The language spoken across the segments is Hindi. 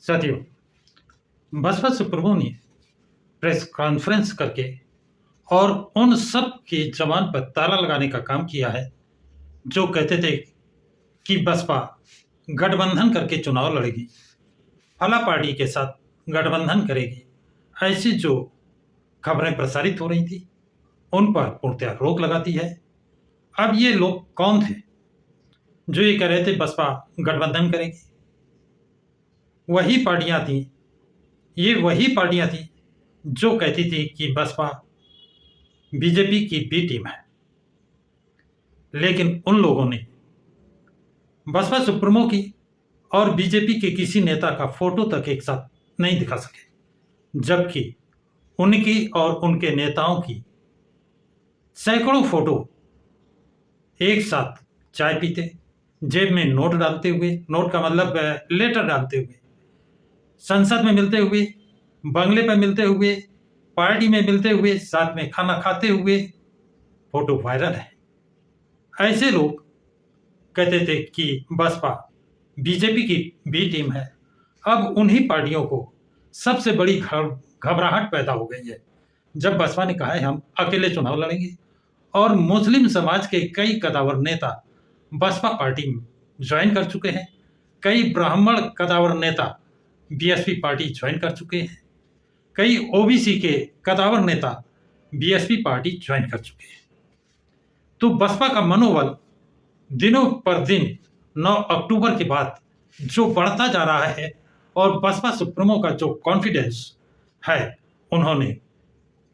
साथियों, बसपा सुप्रीमो ने प्रेस कॉन्फ्रेंस करके और उन सब की जबान पर ताला लगाने का काम किया है जो कहते थे कि बसपा गठबंधन करके चुनाव लड़ेगी, फला पार्टी के साथ गठबंधन करेगी। ऐसी जो खबरें प्रसारित हो रही थी उन पर पूर्णतः रोक लगा दी है। अब ये लोग कौन थे जो ये कह रहे थे बसपा गठबंधन करेगी? ये वही पार्टियां थी जो कहती थी कि बसपा बीजेपी की बी टीम है। लेकिन उन लोगों ने बसपा सुप्रीमो की और बीजेपी के किसी नेता का फोटो तक एक साथ नहीं दिखा सके, जबकि उनकी और उनके नेताओं की सैकड़ों फोटो एक साथ चाय पीते, जेब में नोट डालते हुए, नोट का मतलब लेटर डालते हुए, संसद में मिलते हुए, बंगले पर मिलते हुए, पार्टी में मिलते हुए, साथ में खाना खाते हुए फोटो वायरल है। ऐसे लोग कहते थे कि बसपा बीजेपी की बी टीम है। अब उन्हीं पार्टियों को सबसे बड़ी घबराहट पैदा हो गई है जब बसपा ने कहा है हम अकेले चुनाव लड़ेंगे, और मुस्लिम समाज के कई कदावर नेता बसपा पार्टी में ज्वाइन कर चुके हैं। कई ब्राह्मण कदावर नेता बीएसपी पार्टी ज्वाइन कर चुके हैं। कई ओबीसी के कदावर नेता बीएसपी पार्टी ज्वाइन कर चुके हैं। तो बसपा का मनोबल दिनों पर दिन 9 अक्टूबर के बाद जो बढ़ता जा रहा है, और बसपा सुप्रीमो का जो कॉन्फिडेंस है, उन्होंने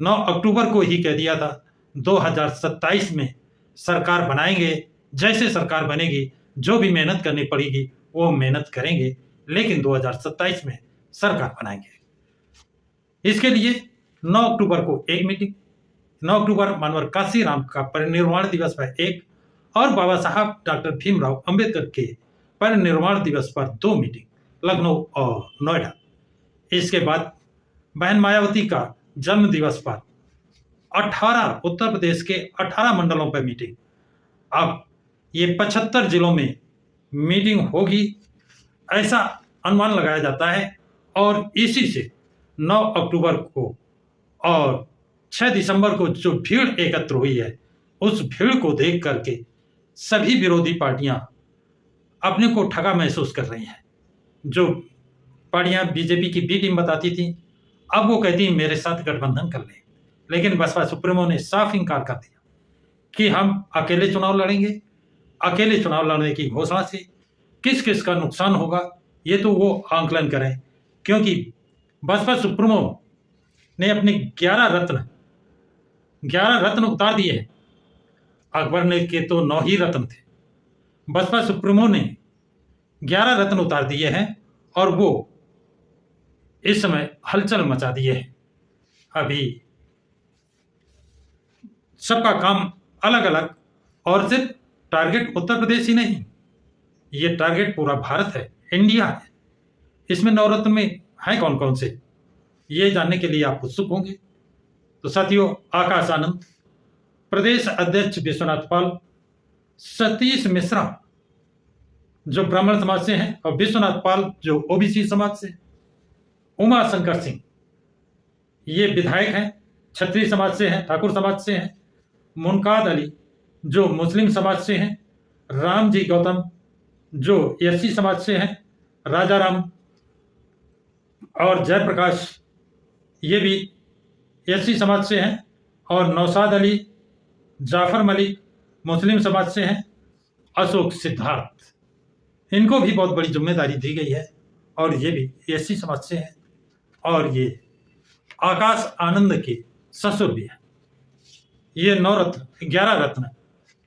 9 अक्टूबर को ही कह दिया था 2027 में सरकार बनाएंगे। जैसे सरकार बनेगी, जो भी मेहनत करनी पड़ेगी वो मेहनत करेंगे, लेकिन 2027 में सरकार बनाएंगे। इसके लिए 9 अक्टूबर को एक मीटिंग, 9 अक्टूबर मानवर काशीराम का परिनिर्वाण दिवस पर एक, और बाबा साहब डॉक्टर भीमराव अंबेडकर के परिनिर्वाण दिवस पर 2 मीटिंग, लखनऊ और नोएडा। इसके बाद बहन मायावती का जन्म दिवस पर 18 उत्तर प्रदेश के 18 मंडलों पर मीटिंग। अब ये 75 जिलों में मीटिंग होगी, ऐसा अनुमान लगाया जाता है। और इसी से 9 अक्टूबर को और 6 दिसंबर को जो भीड़ एकत्र हुई है, उस भीड़ को देख करके सभी विरोधी पार्टियां अपने को ठगा महसूस कर रही हैं। जो पार्टियां बीजेपी की बी टीम बताती थी, अब वो कहती हैं मेरे साथ गठबंधन कर लें। लेकिन बसपा सुप्रीमो ने साफ इनकार कर दिया कि हम अकेले चुनाव लड़ेंगे। अकेले चुनाव लड़ने की घोषणा से किस किस का नुकसान होगा ये तो वो आंकलन करें, क्योंकि बसपा सुप्रीमो ने अपने 11 रत्न उतार दिए हैं। अकबर ने के तो 9 ही रत्न थे, बसपा सुप्रीमो ने 11 रत्न उतार दिए हैं, और वो इस समय हलचल मचा दिए हैं। अभी सबका काम अलग अलग, और सिर्फ टारगेट उत्तर प्रदेश ही नहीं, ये टारगेट पूरा भारत है, इंडिया है। इसमें 9 रत्न में हैं कौन कौन से, ये जानने के लिए आप उत्सुक होंगे। तो साथियों, आकाश आनंद, प्रदेश अध्यक्ष विश्वनाथ पाल, सतीश मिश्रा जो ब्राह्मण समाज से हैं, और विश्वनाथ पाल जो ओबीसी समाज से, उमा शंकर सिंह ये विधायक हैं, क्षत्रिय समाज से हैं, ठाकुर समाज से हैं, मुनकाद अली जो मुस्लिम समाज से हैं, रामजी गौतम जो एससी समाज से हैं, राजाराम और जयप्रकाश ये भी एससी समाज से हैं, और नौशाद अली, जाफर मलिक मुस्लिम समाज से हैं, अशोक सिद्धार्थ इनको भी बहुत बड़ी जिम्मेदारी दी गई है, और ये भी एससी समाज से हैं, और ये आकाश आनंद के ससुर भी है। ये 9 रत्न, 11 रत्न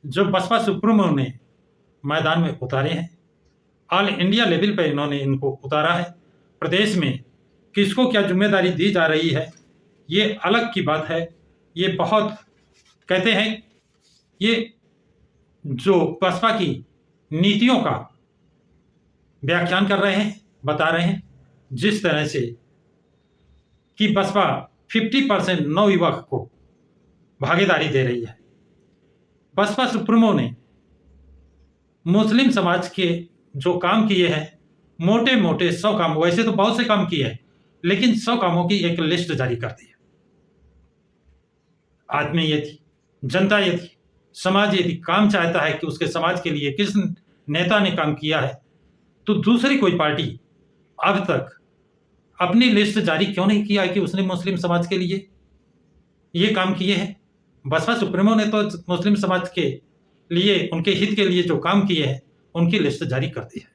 जो बसपा सुप्रीमो ने मैदान में उतारे हैं, ऑल इंडिया लेवल पर इन्होंने इनको उतारा है। प्रदेश में किसको क्या जिम्मेदारी दी जा रही है ये अलग की बात है। ये बहुत कहते हैं, ये जो बसपा की नीतियों का व्याख्यान कर रहे हैं, बता रहे हैं, जिस तरह से कि बसपा 50% नवयुवक को भागीदारी दे रही है। बसपा सुप्रीमो ने मुस्लिम समाज के जो काम किए हैं मोटे मोटे 100 काम, वैसे तो बहुत से काम किए हैं, लेकिन 100 कामों की एक लिस्ट जारी कर दी है। आदमी यदि, जनता यदि, समाज यदि काम चाहता है कि उसके समाज के लिए किस नेता ने काम किया है, तो दूसरी कोई पार्टी अब तक अपनी लिस्ट जारी क्यों नहीं किया है कि उसने मुस्लिम समाज के लिए ये काम किए हैं। बसपा सुप्रीमो ने तो मुस्लिम समाज के लिए, उनके हित के लिए जो काम किए हैं, उनकी लिस्ट जारी कर दी है।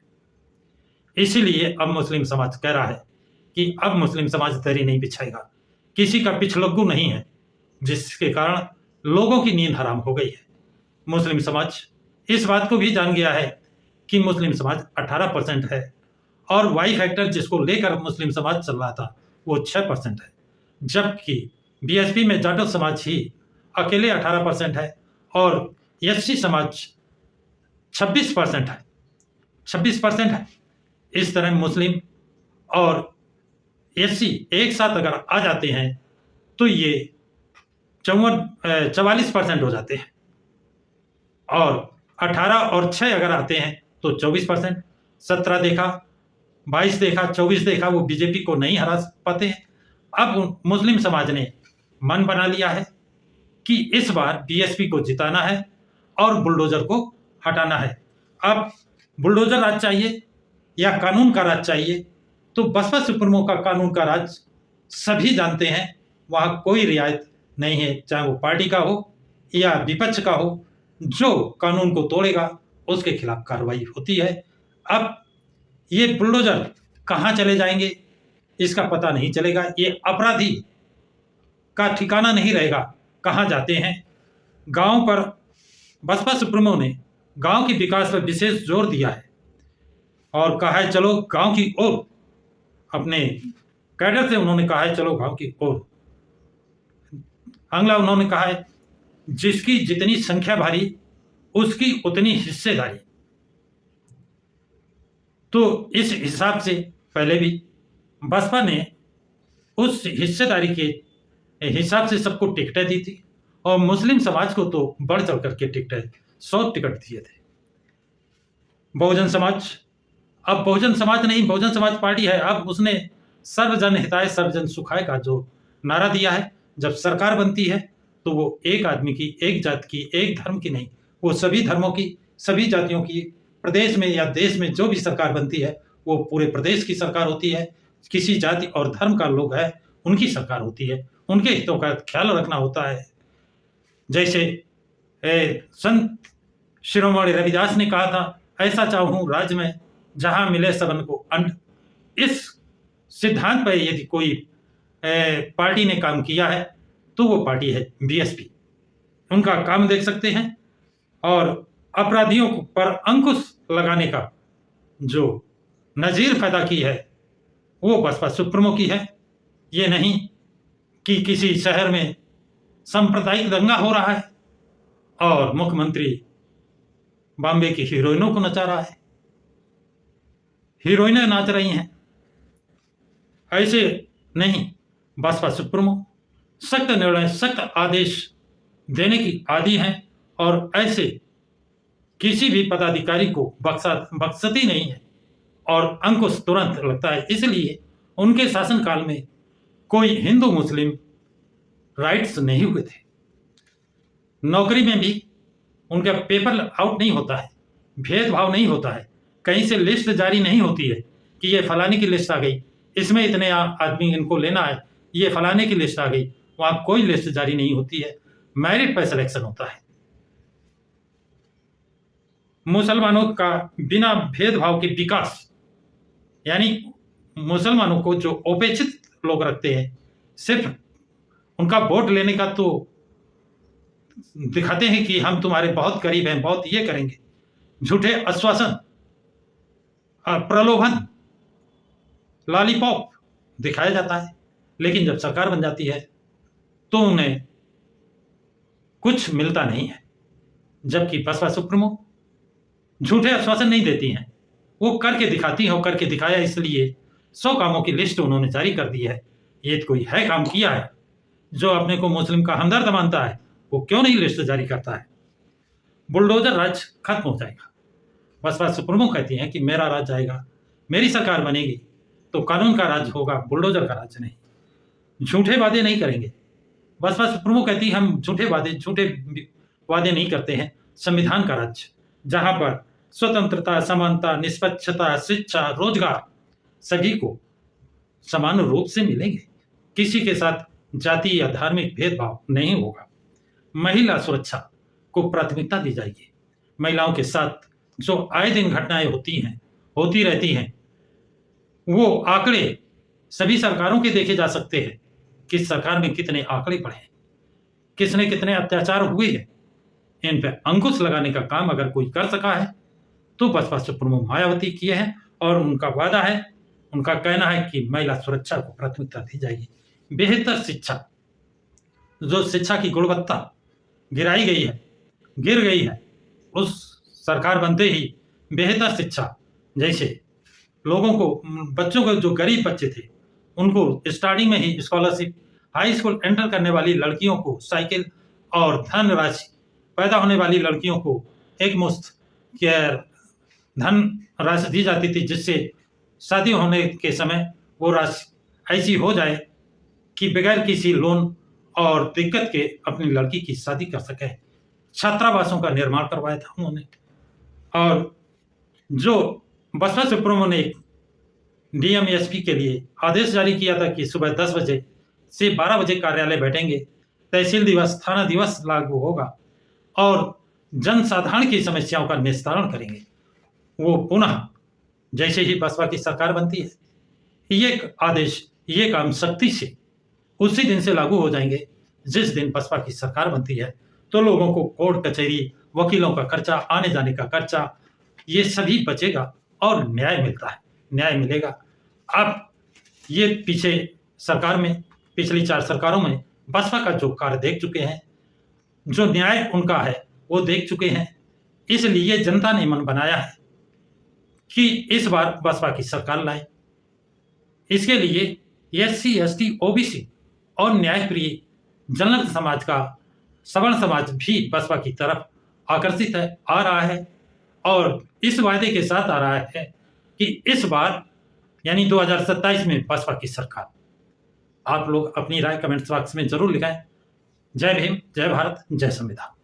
इसीलिए अब मुस्लिम समाज कह रहा है कि अब मुस्लिम समाज दरी नहीं बिछाएगा, किसी का पिछलग्गू नहीं है, जिसके कारण लोगों की नींद हराम हो गई है। मुस्लिम समाज इस बात को भी जान गया है कि मुस्लिम समाज 18% है और वाई फैक्टर जिसको लेकर मुस्लिम समाज चल रहा था वो 6% है, जबकि बीएसपी में जाटव समाज ही अकेले 18% है और एससी समाज 26% है। 26% है। इस तरह मुस्लिम और एससी एक साथ अगर आ जाते हैं तो ये 44% हो जाते हैं और 18 और 6 अगर आते हैं तो 24%। 17 देखा, 22 देखा, 24 देखा, वो बीजेपी को नहीं हरा पाते हैं। अब मुस्लिम समाज ने मन बना लिया है कि इस बार बीएसपी को जिताना है और बुलडोजर को हटाना है। अब बुलडोजर राज चाहिए या कानून का राज चाहिए, तो बसपा सुप्रीमो का कानून का राज सभी जानते हैं, वहां कोई रियायत नहीं है, चाहे वो पार्टी का हो या विपक्ष का हो। जो कानून को तोड़ेगा उसके खिलाफ कार्रवाई होती है। अब ये बुलडोजर कहाँ चले जाएंगे इसका पता नहीं चलेगा। ये अपराधी का ठिकाना नहीं रहेगा, कहाँ जाते हैं। गांव पर बसपा सुप्रीमो ने गांव के विकास पर विशेष जोर दिया है और कहा है चलो गांव की ओर, अपने कैडर से उन्होंने कहा है चलो गांव की ओर। अगला उन्होंने कहा है जिसकी जितनी संख्या भारी उसकी उतनी हिस्सेदारी। तो इस हिसाब से पहले भी बसपा ने उस हिस्सेदारी के हिसाब से सबको टिकटें दी थी और मुस्लिम समाज को तो बढ़ चढ़ करके टिकटें 100 टिकट दिए थे। बहुजन समाज, अब बहुजन समाज नहीं, बहुजन समाज पार्टी है। अब उसने सर्वजन हिताय सर्वजन सुखाय का जो नारा दिया है, जब सरकार बनती है तो वो एक आदमी की, एक जात की, एक धर्म की नहीं, वो सभी धर्मों की, सभी जातियों की, प्रदेश में या देश में जो भी सरकार बनती है वो पूरे प्रदेश की सरकार होती है। किसी जाति और धर्म का लोग है उनकी सरकार होती है, उनके हितों का ख्याल रखना होता है। जैसे संत शिरोमणि रविदास ने कहा था, ऐसा चाहूं राज्य में जहां मिले सबन को अन्न। इस सिद्धांत पर यदि कोई पार्टी ने काम किया है तो वो पार्टी है बीएसपी। उनका काम देख सकते हैं और अपराधियों पर अंकुश लगाने का जो नजीर पैदा की है वो बसपा सुप्रीमो की है। ये नहीं कि किसी शहर में सांप्रदायिक दंगा हो रहा है और मुख्यमंत्री बॉम्बे की हीरोइनों को नचा रहा है, हीरोइनें नाच रही हैं। ऐसे नहीं, बसपा सुप्रीमो सख्त निर्णय, सख्त आदेश देने की आदी हैं और ऐसे किसी भी पदाधिकारी को बख्शती नहीं है और अंकुश तुरंत लगता है। इसलिए उनके शासनकाल में कोई हिंदू मुस्लिम राइट्स नहीं हुए थे। नौकरी में भी उनका पेपर आउट नहीं होता है, भेदभाव नहीं होता है, कहीं से लिस्ट जारी नहीं होती है कि ये फलाने की लिस्ट आ गई, इसमें इतने आदमी इनको लेना है, ये फलाने की लिस्ट आ गई। वहां कोई लिस्ट जारी नहीं होती है, मेरिट पर सिलेक्शन होता है। मुसलमानों का बिना भेदभाव के विकास, यानी मुसलमानों को जो उपेक्षित लोग रखते हैं, सिर्फ उनका वोट लेने का तो दिखाते हैं कि हम तुम्हारे बहुत करीब हैं, बहुत ये करेंगे, झूठे आश्वासन, प्रलोभन, लॉलीपॉप दिखाया जाता है। लेकिन जब सरकार बन जाती है तो उन्हें कुछ मिलता नहीं है। जबकि बसपा सुप्रीमो झूठे आश्वासन नहीं देती हैं, वो करके दिखाती हैं। और करके दिखाया इसलिए 100 कामों की लिस्ट उन्होंने जारी कर दी है। ये कोई है काम किया है। जो अपने को मुस्लिम का हमदर्द मानता है वो क्यों नहीं लिस्ट जारी करता है। बुलडोजर राज खत्म हो जाएगा। बसपा सुप्रीमो कहती हैं कि मेरा राज आएगा, मेरी सरकार बनेगी तो कानून का राज होगा, बुलडोजर का राज नहीं। झूठे वादे नहीं करेंगे। बसपा सुप्रीमो कहती है हम झूठे वादे नहीं करते हैं। संविधान का राज्य जहां पर स्वतंत्रता, समानता, निष्पक्षता, शिक्षा, रोजगार सभी को समान रूप से मिलेंगे। किसी के साथ जाति या धार्मिक भेदभाव नहीं होगा। महिला सुरक्षा को प्राथमिकता दी जाएगी। महिलाओं के साथ जो आए दिन घटनाएं होती रहती हैं, वो आंकड़े सभी सरकारों के देखे जा सकते हैं। किस सरकार में कितने आंकड़े पड़े हैं, किसने कितने अत्याचार हुए हैं, इन पे अंकुश लगाने का काम अगर कोई कर सका है तो बसपा सुप्रीमो मायावती किए हैं। और उनका वादा है, उनका कहना है कि महिला सुरक्षा को प्राथमिकता दी जाएगी। बेहतर शिक्षा, जो शिक्षा की गुणवत्ता गिर गई है, उस सरकार बनते ही बेहतर शिक्षा, जैसे लोगों को, बच्चों को, जो गरीब बच्चे थे उनको स्टार्टिंग में ही स्कॉलरशिप, हाई स्कूल एंटर करने वाली लड़कियों को साइकिल और धन राशि, पैदा होने वाली लड़कियों को एक मुश्त धन राशि दी जाती थी, जिससे शादी होने के समय वो राशि ऐसी हो जाए कि बगैर किसी लोन और दिक्कत के अपनी लड़की की शादी कर सके। छात्रावासों का निर्माण करवाया था उन्होंने। और जो बसपा सुप्रीमो ने डीएम एसपी के लिए आदेश जारी किया था कि सुबह 10 बजे से 12 बजे कार्यालय बैठेंगे, तहसील दिवस, थाना दिवस लागू होगा और जनसाधारण की समस्याओं का निस्तारण करेंगे। वो पुनः जैसे ही बसपा की सरकार बनती है, ये आदेश, ये काम सख्ती से उसी दिन से लागू हो जाएंगे जिस दिन बसपा की सरकार बनती है। तो लोगों को कोर्ट कचहरी, वकीलों का खर्चा, आने जाने का खर्चा, ये सभी बचेगा और न्याय मिलेगा। आप ये पिछली 4 सरकारों में बसपा का जो कार्य देख चुके हैं, जो न्याय उनका है वो देख चुके हैं। इसलिए जनता ने मन बनाया है कि इस बार बसपा की सरकार लाए। इसके लिए एससी, एसटी, ओबीसी और न्यायप्रिय जनरल समाज का सवर्ण समाज भी बसपा की तरफ आकर्षित आ रहा है और इस वायदे के साथ आ रहा है कि इस बार यानी 2027 में बसपा की सरकार। आप लोग अपनी राय कमेंट्स बॉक्स में जरूर लिखाएं। जय भीम, जय भारत, जय संविधान।